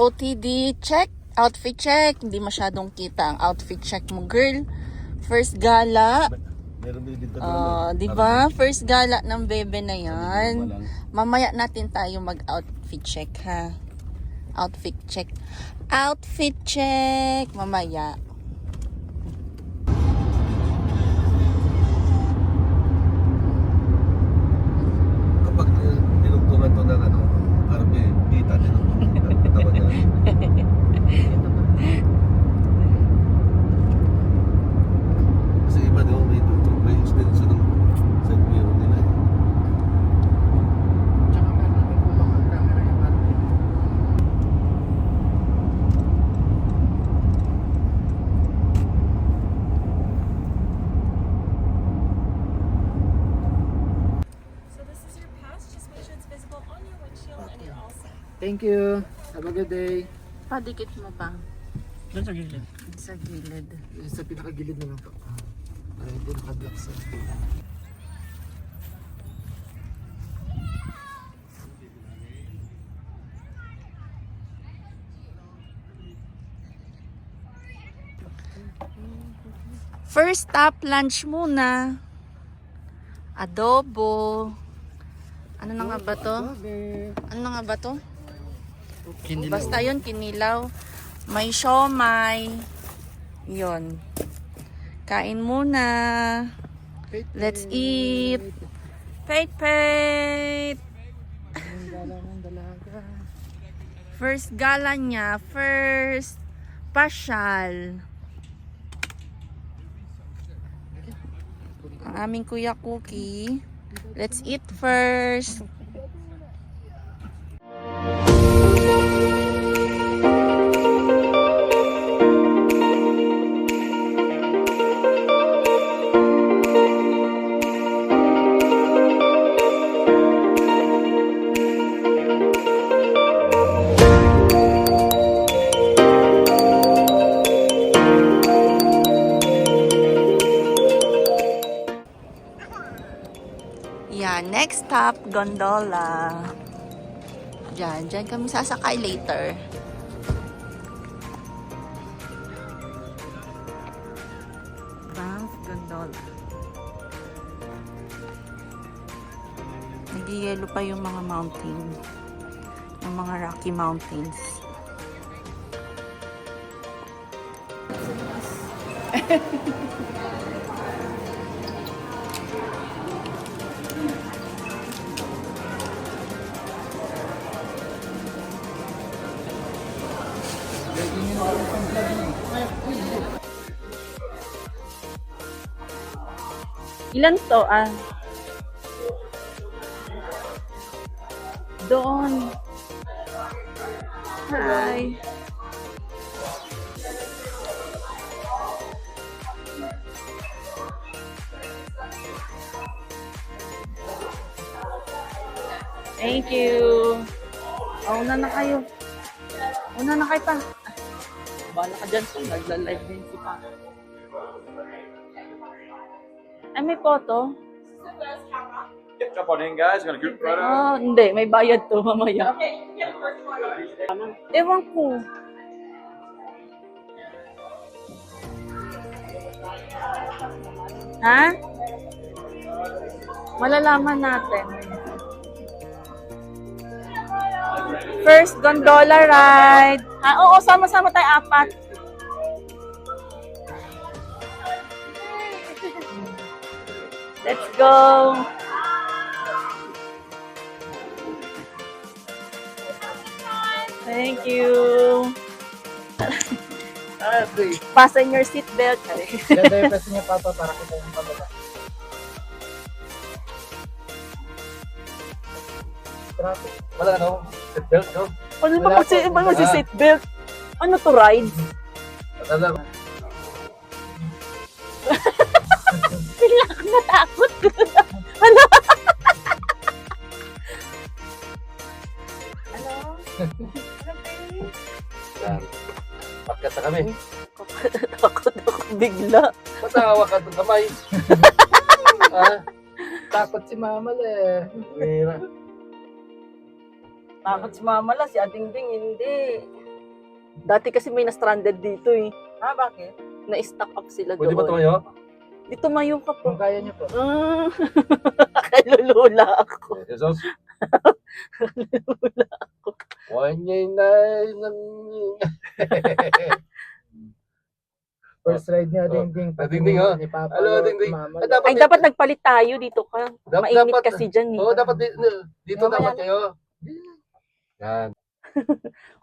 OOTD check. Outfit check. Hindi masyadong kita ang outfit check mo, girl. First gala. Di ba? First gala ng bebe na yan. Mamaya natin tayo mag-outfit check, ha? Outfit check. Outfit check. Mamaya. Kapag dinugtungan to ng ano, RB, kita dinugtungan ng katawan niya. Kasi iba daw, may extension ng set mirror nila. Tsaka meron may kulang ang camera yung RB. So this is your pass. Just make sure it's visible on your windshield and you're all set. Thank you. Have a good day. Padikit mo pa. Doon sa gilid. Sa gilid. Sa pinakagilid naman po. Para hindi nakablock sa First stop, lunch muna. Adobo. Ano na nga ba to? Ano na nga ba to? Basta yun, kinilaw. May siomay. Yun. Kain muna. Let's eat. Pait, pait. First gala niya. First pasyal. Ang aming Kuya Cookie. Let's eat first. Yan, next stop, gondola. Diyan kami sasakay later. Banff Gondola. Nag-yellow pa yung mga mountain. Yung mga Rocky Mountains. Ilan to? Doon. Hi. Thank you. Una na kayo. Una na kayo pa. Bahala ka dyan. Nagla-live din si pa. Ay, may photo? Yep, jump on in, guys. We're gonna group photo. Oh, hindi. May bayad to mamaya. Ewan ko. Ha? Malalaman natin. First gondola ride. Oo, sama-sama tayo apat. Let's go. Thank you. Fasten your seatbelt. Ganda yung pwede niya papa para kita yung pababa. Traffic. Wala ano, seatbelt, no? Ano ba mag-seatbelt? Ano to, ride? Alam. Sila ako natakot. Ano? Ano? Yan. Pagkat na kami. Takot ako bigla. Matawa ka itong kamay. Takot si Mama eh. Mira. Takot si Mama la, si Ading Ding hindi. Dati kasi may na-stranded dito eh. Bakit? Na-stuck up sila Pwede ba doon. tumayo? Di tumayo ka po. Kung kaya niyo po. Ah, kalulula ako. Jesus. Kalulula ako. First ride niya, ding-ding. Ding-ding, oh. Ni Papa. Hello, ding-ding. Mama. Dapat Ay, dapat nagpalit tayo dito ka. Mainit dapat- kasi dyan eh. Oo, dapat dito Mamaya dapat kayo. Yan.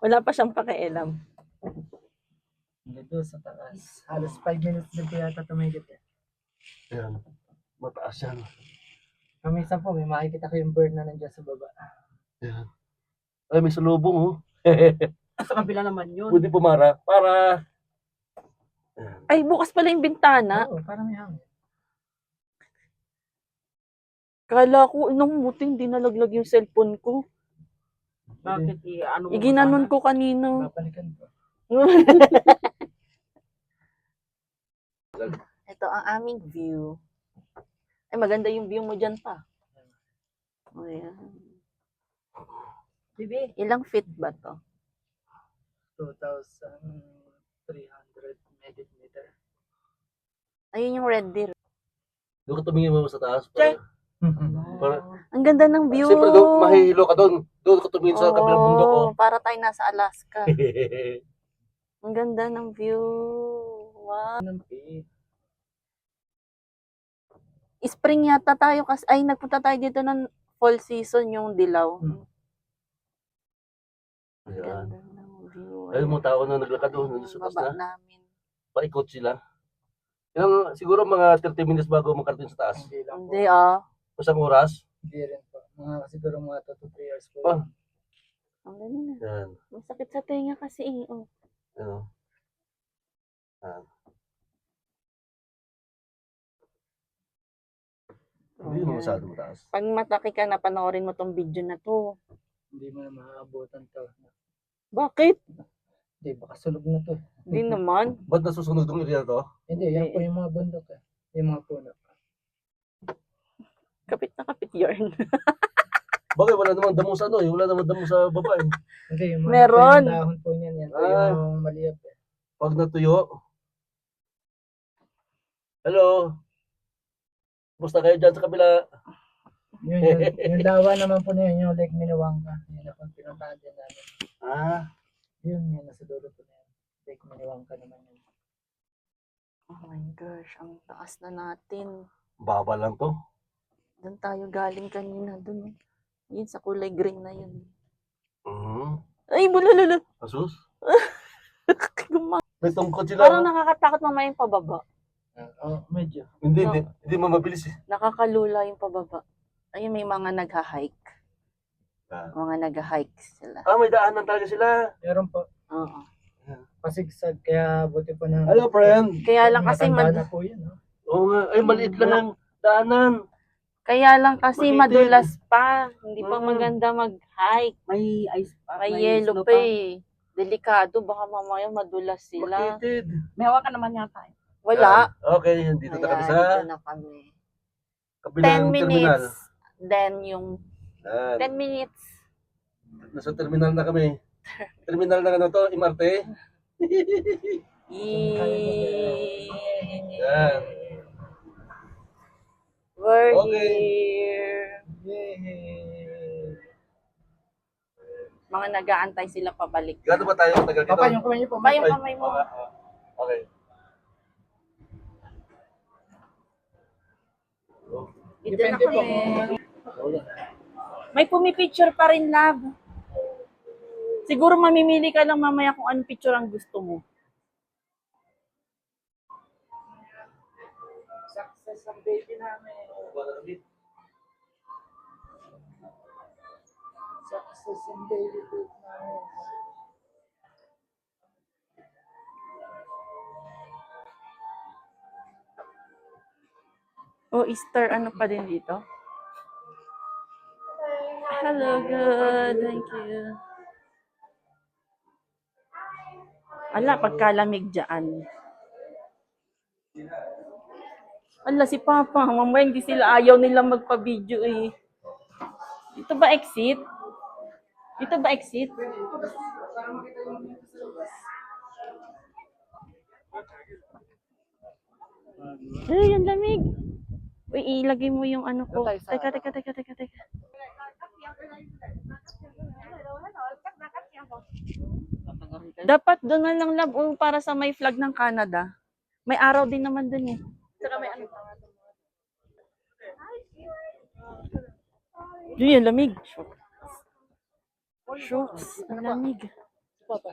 Wala pa siyang pakialam. Dito sa taas. Halos 5 minutes din po yata tumigit eh. Yan. Mataas yan. Minsan po, may makikita ko yung bird na nandiyan sa baba. Yan. Ay, may salubong oh. Sa kabila naman yun. Pwede pumara para... Yan. Ay, bukas pala yung bintana. Oo, parang may hangin. Kala ko, nung muting di nalaglag yung cellphone ko. Bakit? Ano mo Iginanon ko kanina. Babalikan ko. Ito ang aming view. Ay, maganda yung view mo dyan pa. Ayan. Bibi. Ilang feet ba to? 2,300 meter. Ayun yung red deer. Doon ka tumingin mo sa taas. Check. Para, Ang ganda ng view. siyempre doon, mahihilo ka doon. Doon ka tumingin sa kabilang bundok oh. Para tayo nasa Alaska. Ang ganda ng view. Wow. Spring yata tayo kasi, ay nagpunta tayo dito ng fall season yung dilaw. Ang Ayan. ganda ng view. Ay, mga tao na naglakad doon. Sa taas Baba na. namin. Paikot sila. Yung, siguro mga 30 minutes bago makarating sa taas. Hindi lang po. Hindi ah. Isang oras. Hindi rin po. Siguro mga 2 to 3 years po. Ah. Ang ganda. Yan. Masakit sa tenga kasi eh. Oh. Ano. Yan. Hindi mo masyado mataas. Pag mataki ka na, panoorin mo tong video na to. Hindi mo na maaabutan to. Bakit? Hindi, baka sunog na to. Hindi naman. Ba't nasusunod yung area to? Hindi, yan po yung mga bundok eh. Yung mga puno. Kapit na kapit yarn. Bakit wala namang damo sa ano eh? Wala namang damo sa baba eh. Hindi, yung mga Meron. yung dahon po niyan. Yan po Ah. yung maliit eh. Pag natuyo. Hello? Basta kayo dyan sa kabila. Yung lawa naman po na yun, yung Lake Minnewanka. Yun na po ang pinuntahan din namin. Ah. Yun, nasa dulo po na yun. Lake Minnewanka naman yun. Oh my gosh, ang taas na natin. Baba lang to. Doon tayo galing kanina. Doon. Yun sa kulay green na yun. Ay, bulalala. Asus? Guma- May tungkod sila. Parang nakakatakot mamaya yung pababa. Medyo. Hindi, No. hindi mo mabilis eh. Nakakalula yung pababa. Ayun, may mga nagha-hike. Ah. Mga nagha-hike sila. Ah, may daanan talaga sila. Meron po. Oo. Pasigsag, kaya buti po na. Hello, friend. Kaya lang kasi Matanda na po yun, no? Oo nga. Ay, maliit lang ang daanan. Kaya lang kasi Makitid. madulas pa. Hindi pa Mm. maganda mag-hike. May ice pa. May yellow pa eh. Delikado, baka mamaya madulas sila. Makitid. May hawakan naman yata eh. Wala. Okay, dito na kami Ayan, sa dito na kami. 10 kabilang terminal. minutes. Then yung Yan. 10 minutes. Nasa terminal na kami. Terminal na ano to, MRT. Yan. We're Okay. here. Yay! Mga nag-aantay sila pabalik. Gano'n ba tayo matagal dito? Papa, yung kamay niyo po. Ba yung Ay, kamay mo? Okay. Dito na Depende po kami. kung May pumipicture pa rin, love. Siguro mamimili ka lang mamaya kung anong picture ang gusto mo. success ang baby namin. Success ang baby namin. O Easter, ano pa din dito? Hello, good. Thank you. Ala, pagkalamig dyan. Ala, si Papa. Mamaya hindi sila ayaw nilang magpa-video eh. Ito ba exit? Ito ba exit? Ay, ang lamig. Uy, ilagay mo yung ano ko. Doon tayo sa Teka. Dapat doon na lang lab para sa may flag ng Canada. May araw din naman dun eh. Saka may ano. Yun, lamig. Shorts. Ang lamig.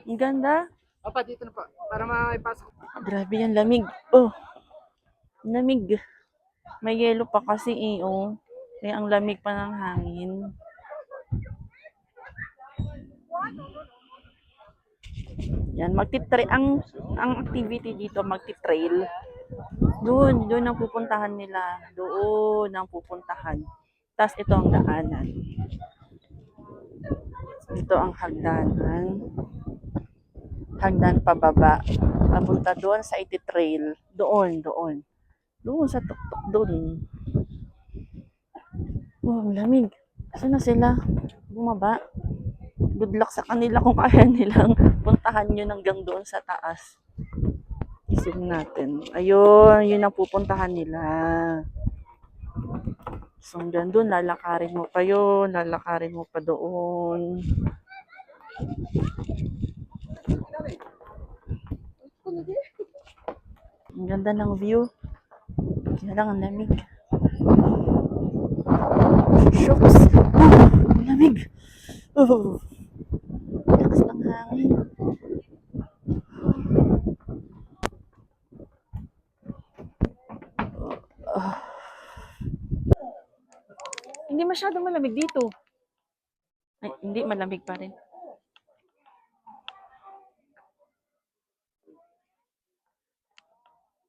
Ang ganda. Papa, dito na po. Para maipasok. Grabe yung lamig. Oh, lamig. May yelo pa kasi eh, oh. Kaya ang lamig pa ng hangin. Yan, ang activity dito, magti-trail. Doon ang pupuntahan nila. Doon ang pupuntahan. Tapos ito ang daanan. Ito ang hagdanan. Hagdan pababa. Papunta doon sa iti-trail. Doon. Doon sa tuktok doon. Oh, ang lamig. Saan na sila? Bumaba. Good luck sa kanila kung kaya nilang puntahan yun hanggang doon sa taas. Isip natin. Ayun, yun ang pupuntahan nila. So, hanggang doon, lalakarin mo pa yun. Lalakarin mo pa doon. Ang ganda ng view. Kaya lang ang lamig. Shocks! Ang lamig! Oh! Lakas ng hangin. Hindi masyado malamig dito. Ay, hindi malamig pa rin.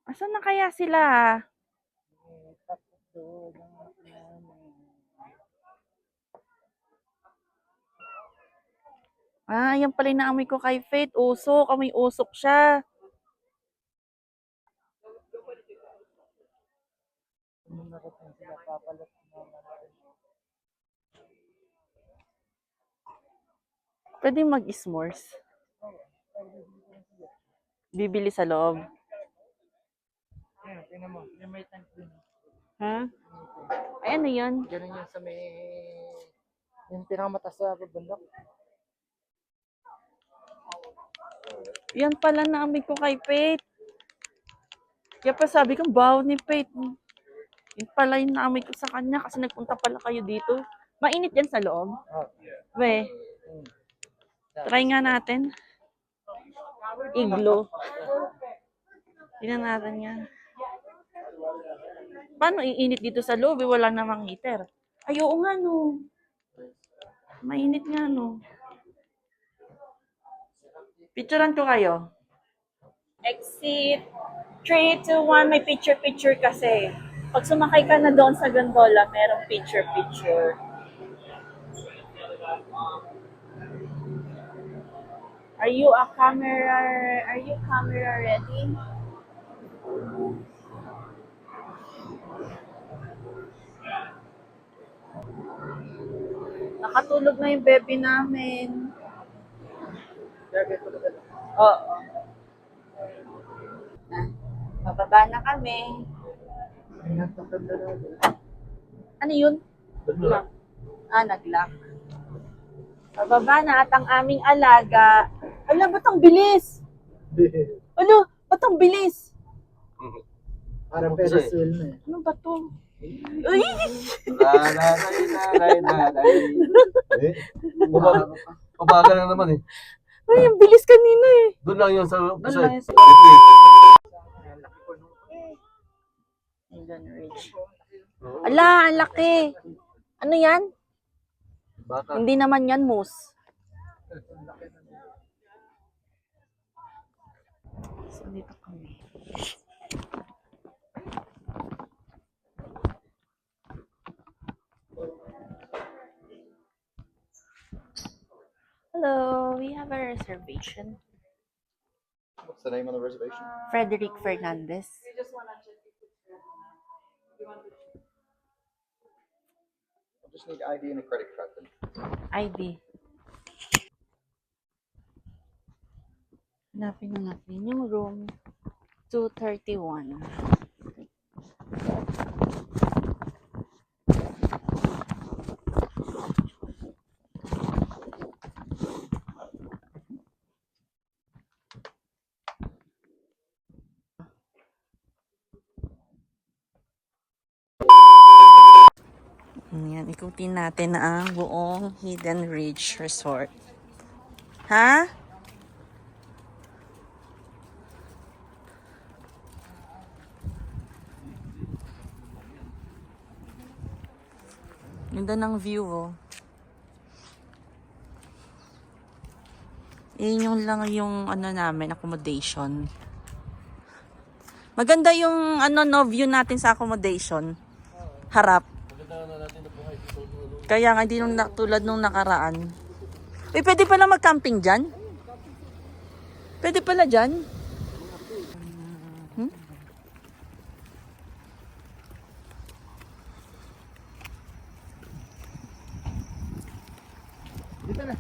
Asan na kaya sila? Ah, yan pala yung naamoy ko kay Faith. Usok. Amoy usok siya. Pwede mag-s'mores. Bibili sa loob. Ayan, tingnan mo. Yung may tank dun. Ha? Ay, ano yan? Ganun yun sa may... Yung pinakamatas sa bundok. Yan pala naamoy ko kay Faith. Kaya pa sabi ko, bawo ni Faith. Yun pala yung naamoy ko sa kanya kasi nagpunta pala kayo dito. Mainit yan sa loob. Oh. We, try nga natin. Iglo. Tingnan natin yan. Paano iinit dito sa loob? Wala namang heater. Ay, oo nga no. Mainit nga no. Picturean ko kayo. Exit 3, 2, 1. May picture kasi. Pag sumakay ka na doon sa gondola, merong picture. Are you camera ready? Nakatulog na yung baby namin. Oo. Bababa na kami. Ano yun? Naglock. Nag-lock. Bababa na at ang aming alaga. Ala, ba't ang bilis? Ala, ba't ang bilis? Parang Ferris wheel na eh. Ano ba to? Uy! Umaga lang naman eh. Ay, ang bilis kanina eh. Doon lang yun sa... Doon lang yun sa- Repeat. Indian Ridge. Ala, ang laki. Ano yan? Baka. Hindi naman yan moose. So, dito kami. Hello, we have a reservation. What's the name on the reservation? Frederick Fernandez. I just need ID and a credit card then. ID. Hanapin na natin yung room. 2:31. Ayan, ikutin natin ang buong Hidden Ridge Resort. Ha? Ganda ng view, oh. Yun lang yung ano namin, accommodation. Maganda yung ano no view natin sa accommodation. Harap. Kaya nga hindi nung tulad nung nakaraan. Uy, pwede pala mag-camping dyan? Pwede pala dyan? Hmm? Dito na.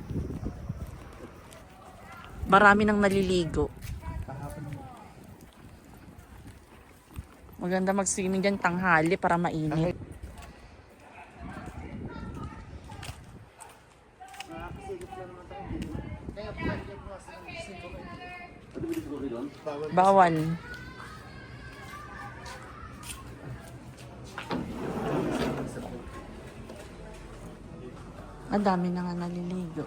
Marami nang naliligo. Maganda mag-swimming dyan tanghali para mainit. Bawal. Ang dami na nga naliligo.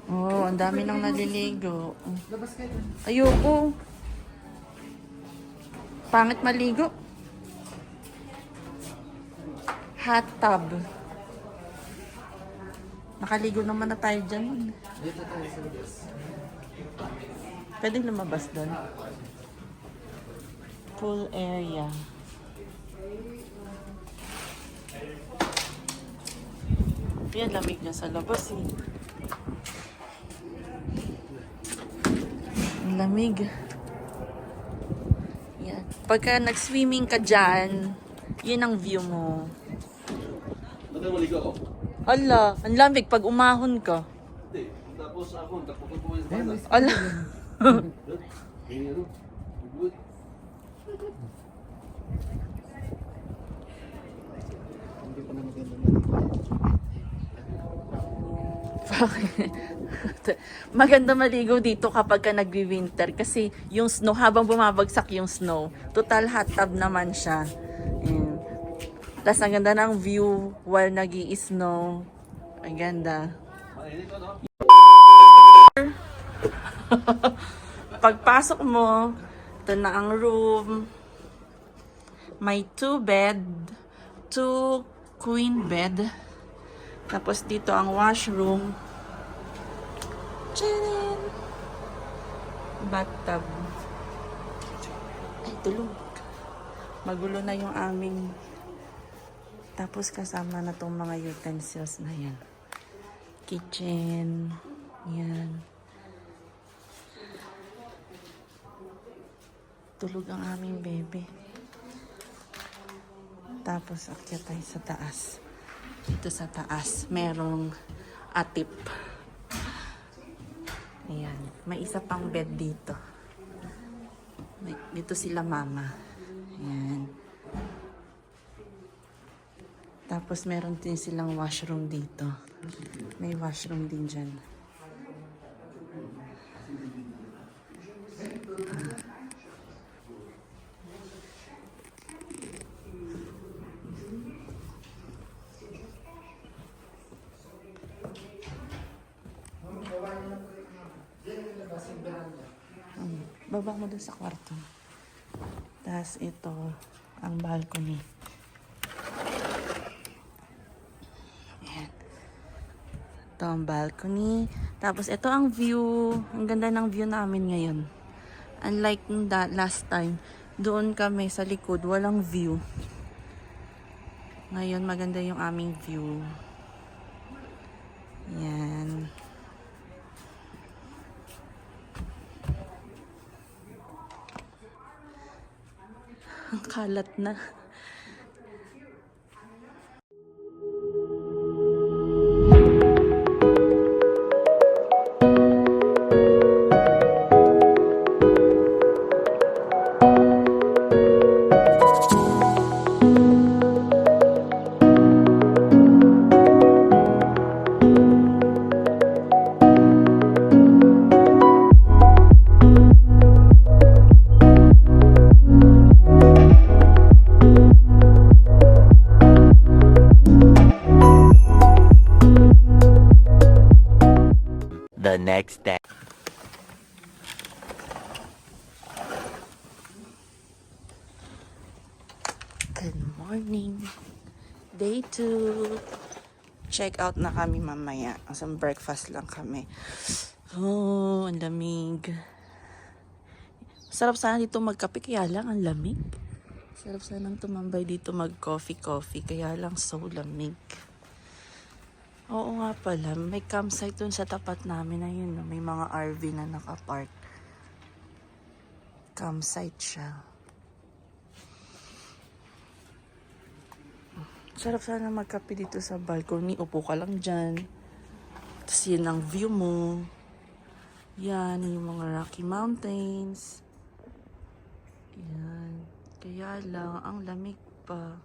Oh, ang dami nang naliligo. Labas kayo. Ayoko. Pangit maligo. Hot tub. Nakaligo naman na tayo dyan. Dito tayo sa labas. Pwede lumabas doon. Pool area. Yan, lamig na sa labas eh. Ang lamig. Yan. Pagka nag-swimming ka dyan, yun ang view mo. Ba't tayo maligo ako? Ala, ang lamig pag umahon ka. Hindi. Tapos ako, tapos ko sa pala. Ala. Hindi ano. Good. Hindi pa na maganda Maganda maligo dito kapag ka nagwi-winter kasi yung snow, habang bumabagsak yung snow, total hot tub naman siya. Ayan. Tapos ang ganda ng view while nag-i-snow. Ang ganda. Mainit ano? Pagpasok mo, ito na ang room. May 2 bed, 2 queen bed. Tapos dito ang washroom. Tcharan! Bathtub. Ay, tulog. Magulo na yung aming. Tapos kasama na tong mga utensils na yan. Kitchen. Yan. Tulog ang aming bebe. Tapos akyat tayo sa taas. Dito sa taas, merong atip. Ayan. May isa pang bed dito. Dito sila mama. Ayan. Tapos meron din silang washroom dito. May washroom din dyan. Baba mo dun sa kwarto. Tapos ito, ang balcony. Ayan. Ito ang balcony. Tapos ito ang view. Ang ganda ng view namin ngayon. Unlike last time, doon kami sa likod, walang view. Ngayon, maganda yung aming view. Ayan. Ang kalat na. next day. Good morning. Day 2. Check out na kami mamaya. Asang breakfast lang kami. Oh, ang lamig. Sarap sana dito magkape, kaya lang ang lamig. Sarap sana tumambay dito mag-coffee, kaya lang so lamig. Oo nga pala, may campsite dun sa tapat namin na yun. May mga RV na nakapark. Campsite siya. Sarap sana magkape dito sa balcony. Upo ka lang dyan. Tapos yun ang view mo. Yan, yung mga Rocky Mountains. Yan. Kaya lang, ang lamig pa.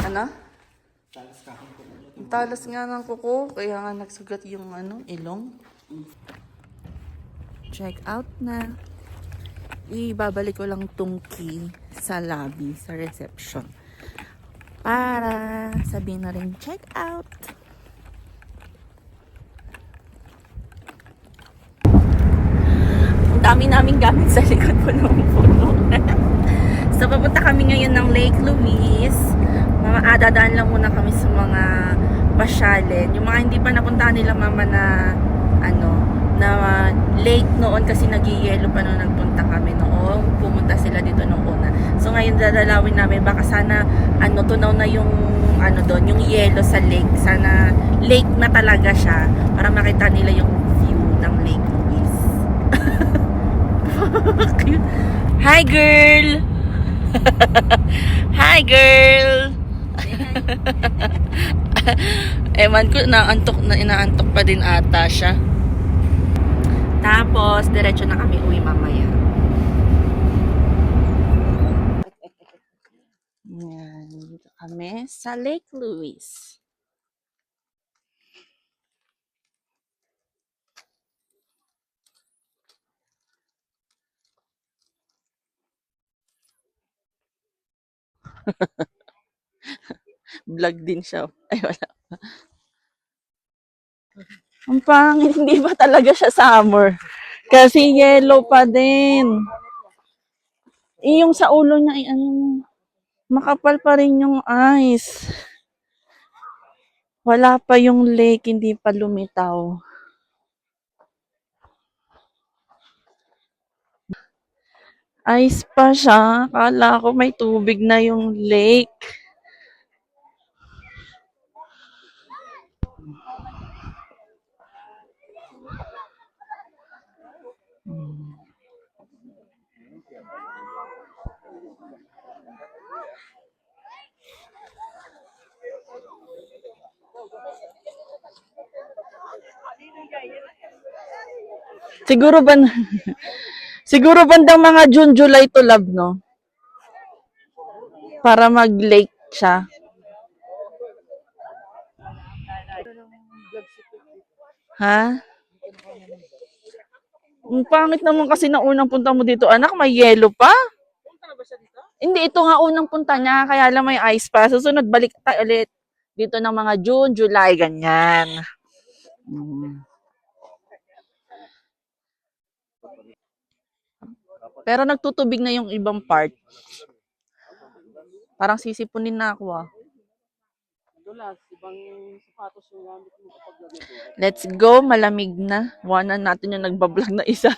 Ano? Ang talas nga ng kuko, kaya nga nagsugat yung ilong. Check out na. Ibabalik ko lang tong key sa lobby, sa reception. Para sabihin na rin, check out. Ang dami naming gamit sa likod po ng puno. So, papunta kami ngayon ng Lake Louise. Dadaan lang muna kami sa mga pasyalin. Yung mga hindi pa napuntahan nila mama na na lake noon kasi nag-yellow pa noon nagpunta kami noon. Pumunta sila dito nung una. So ngayon dadalawin namin, baka sana tunaw na yung doon, yung yellow sa lake. Sana lake na talaga siya para makita nila yung view ng Lake Louise. Hi girl. Hi girl. Ewan ko, inaantok pa din ata siya. Tapos, diretso na kami uwi mamaya. Yan, dito kami sa Lake Louise. Vlog din siya. Ay, wala. Ang pangit, hindi ba talaga siya summer? Kasi yellow pa din. Yung sa ulo niya, makapal pa rin yung ice. Wala pa yung lake, hindi pa lumitaw. Ice pa siya. Akala ko may tubig na yung lake. Siguro ba siguro bandang mga June, July to love, no? Para mag-lake siya. Ha? Ang pangit naman kasi na unang punta mo dito, anak, may yellow pa. Hindi, ito nga unang punta niya, kaya lang may ice pa. Susunod, balik tayo ulit dito ng mga June, July, ganyan. Pero nagtutubig na yung ibang part. Parang sisipunin na ako, ah. Let's go, malamig na. Wanan natin yung nagbablog na isa.